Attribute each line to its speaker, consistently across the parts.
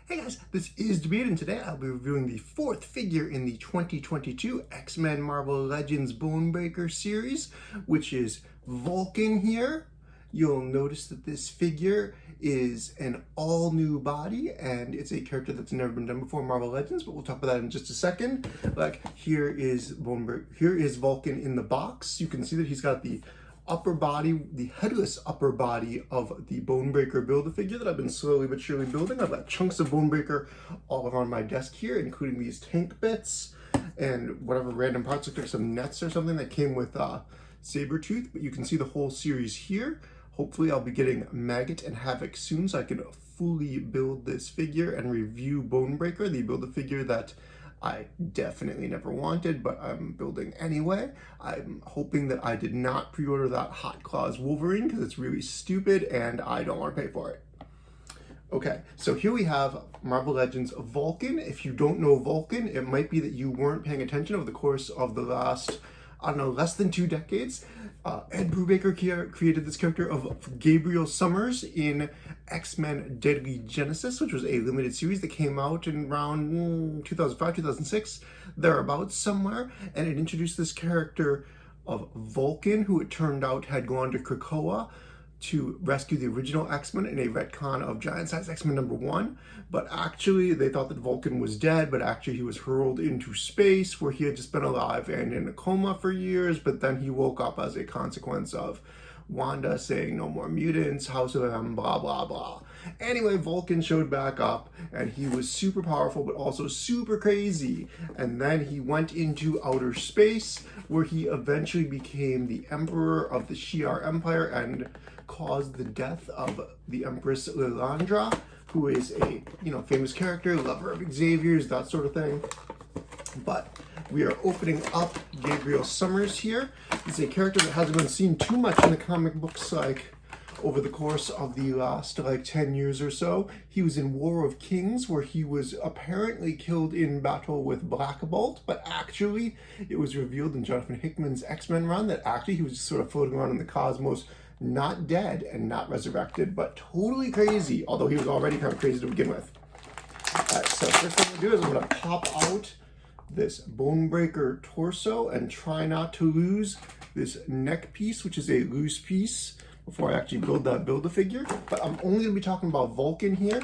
Speaker 1: Hey guys, this is Debate, and today I'll be reviewing the fourth figure in the 2022 X-Men Marvel Legends Bonebreaker series, which is Vulcan here. You'll notice that this figure is an all-new body, and it's a character that's never been done before in Marvel Legends, but we'll talk about that in just a second. Like, here is Vulcan in the box. You can see that he's got the upper body, the headless upper body of the Bonebreaker Build-A-Figure that I've been slowly but surely building. I've got chunks of Bonebreaker all around my desk here, including these tank bits and whatever random parts, look like some nets or something that came with Sabretooth, but you can see the whole series here. Hopefully I'll be getting Maggot and Havoc soon so I can fully build this figure and review Bonebreaker, the Build-A-Figure that I definitely never wanted, but I'm building anyway. I'm hoping that I did not pre-order that Hot Claws Wolverine because it's really stupid and I don't want to pay for it. Okay, so here we have Marvel Legends Vulcan. If you don't know Vulcan, it might be that you weren't paying attention over the course of the last, I don't know, less than 2 decades. Ed Brubaker created this character of Gabriel Summers in X-Men Deadly Genesis, which was a limited series that came out in around 2005, 2006, thereabouts somewhere, and it introduced this character of Vulcan, who it turned out had gone to Krakoa to rescue the original X-Men in a retcon of Giant Size X-Men #1, but actually they thought that Vulcan was dead, but actually he was hurled into space where he had just been alive and in a coma for years, but then he woke up as a consequence of Wanda saying no more mutants, House of M, blah blah blah. Anyway, Vulcan showed back up and he was super powerful but also super crazy, and then he went into outer space where he eventually became the emperor of the Shi'ar Empire and caused the death of the Empress Lilandra, who is a famous character, lover of Xavier's, that sort of thing. But we are opening up Gabriel Summers here. He's a character that hasn't been seen too much in the comic books, like over the course of the last 10 years or so. He was in War of Kings, where he was apparently killed in battle with Black Bolt, but actually it was revealed in Jonathan Hickman's X-Men run that actually he was just sort of floating around in the cosmos, not dead and not resurrected, but totally crazy, although he was already kind of crazy to begin with. Alright, so first thing I'm going to do is I'm going to pop out this Bonebreaker torso and try not to lose this neck piece, which is a loose piece, before I actually build that Build-A-Figure. But I'm only going to be talking about Vulcan here.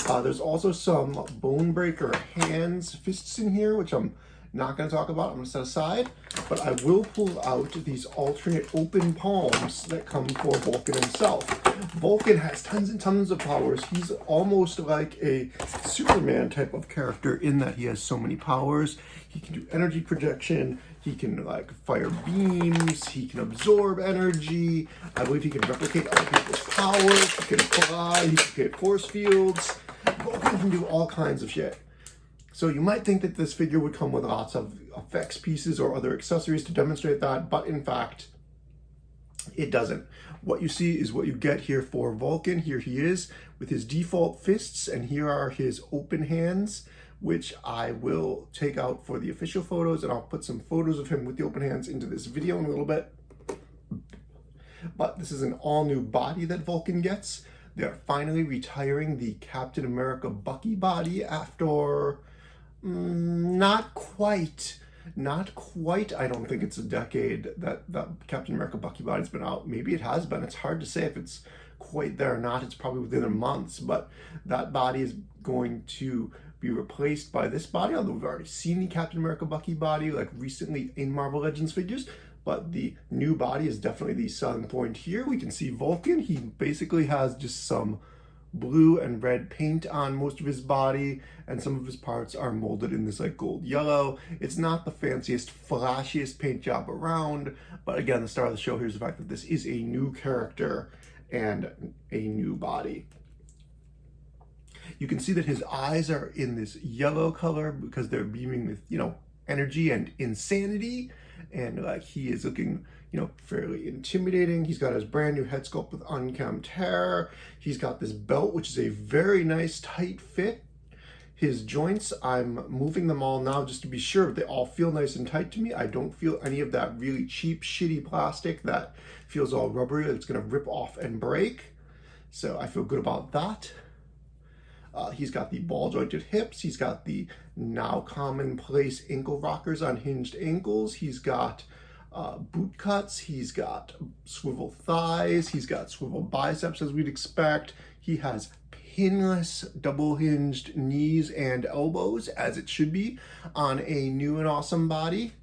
Speaker 1: There's also some Bonebreaker hands, fists in here, which I'm not going to talk about. I'm going to set aside, but I will pull out these alternate open palms that come for Vulcan himself. Vulcan has tons and tons of powers. He's almost like a Superman type of character in that he has so many powers. He can do energy projection. He can fire beams. He can absorb energy. I believe he can replicate other people's powers. He can fly. He can create force fields. Vulcan can do all kinds of shit. So you might think that this figure would come with lots of effects pieces or other accessories to demonstrate that, but in fact, it doesn't. What you see is what you get here for Vulcan. Here he is with his default fists, and here are his open hands, which I will take out for the official photos, and I'll put some photos of him with the open hands into this video in a little bit. But this is an all-new body that Vulcan gets. They're finally retiring the Captain America Bucky body after not quite. I don't think it's a decade that Captain America Bucky body's been out. Maybe it has been. It's hard to say if it's quite there or not. It's probably within a month, but that body is going to be replaced by this body, although we've already seen the Captain America Bucky body recently in Marvel Legends figures. But the new body is definitely the selling point here. We can see Vulcan. He basically has just some blue and red paint on most of his body, and some of his parts are molded in this gold yellow. It's not the fanciest, flashiest paint job around, but again, the star of the show here is the fact that this is a new character and a new body. You can see that his eyes are in this yellow color because they're beaming with, energy and insanity, and he is looking fairly intimidating. He's got his brand new head sculpt with unkempt hair. He's got this belt, which is a very nice tight fit. His joints, I'm moving them all now just to be sure they all feel nice and tight to me. I don't feel any of that really cheap, shitty plastic that feels all rubbery. It's gonna rip off and break. So I feel good about that. He's got the ball jointed hips. He's got the now commonplace ankle rockers on hinged ankles. He's got boot cuts. He's got swivel thighs. He's got swivel biceps as we'd expect. He has pinless double hinged knees and elbows as it should be on a new and awesome body.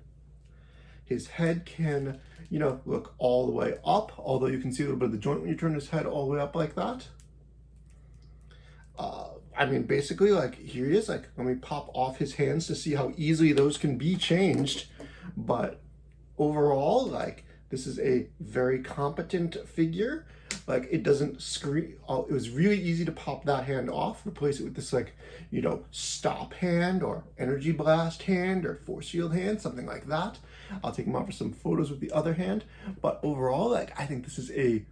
Speaker 1: His head can, you know, look all the way up, although you can see a little bit of the joint when you turn his head all the way up like that. I mean, basically, like, here he is. Like, let me pop off his hands to see how easily those can be changed. But overall, like, this is a very competent figure. Like, it doesn't scream. It was really easy to pop that hand off, replace it with this, like, you know, stop hand or energy blast hand or force field hand, something like that. I'll take him out for some photos with the other hand. But overall, like, I think this is a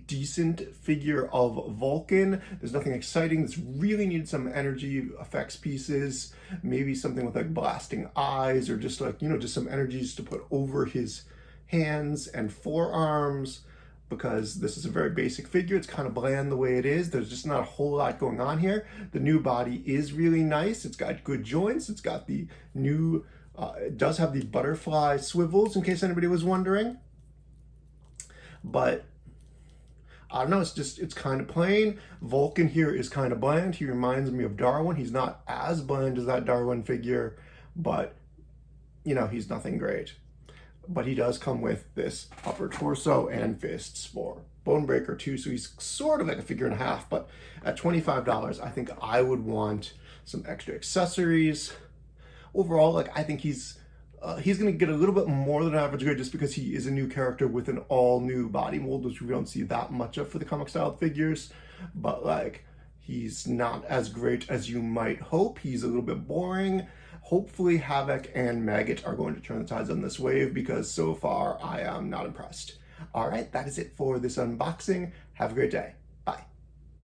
Speaker 1: decent figure of Vulcan. There's nothing exciting. This really needs some energy effects pieces, maybe something with like blasting eyes or just like, you know, just some energies to put over his hands and forearms, because this is a very basic figure. It's kind of bland the way it is. There's just not a whole lot going on here. The new body is really nice. It's got good joints. It's got the new, it does have the butterfly swivels in case anybody was wondering. But I don't know, it's kind of plain. Vulcan here is kind of bland. He reminds me of Darwin. He's not as bland as that Darwin figure, but, you know, he's nothing great. But he does come with this upper torso and fists for Bonebreaker too, so he's sort of like a figure and a half, but at $25, I think I would want some extra accessories. Overall, like, I think he's going to get a little bit more than average grade just because he is a new character with an all-new body mold, which we don't see that much of for the comic-style figures. But, like, he's not as great as you might hope. He's a little bit boring. Hopefully, Havoc and Maggot are going to turn the tides on this wave because so far I am not impressed. All right, that is it for this unboxing. Have a great day.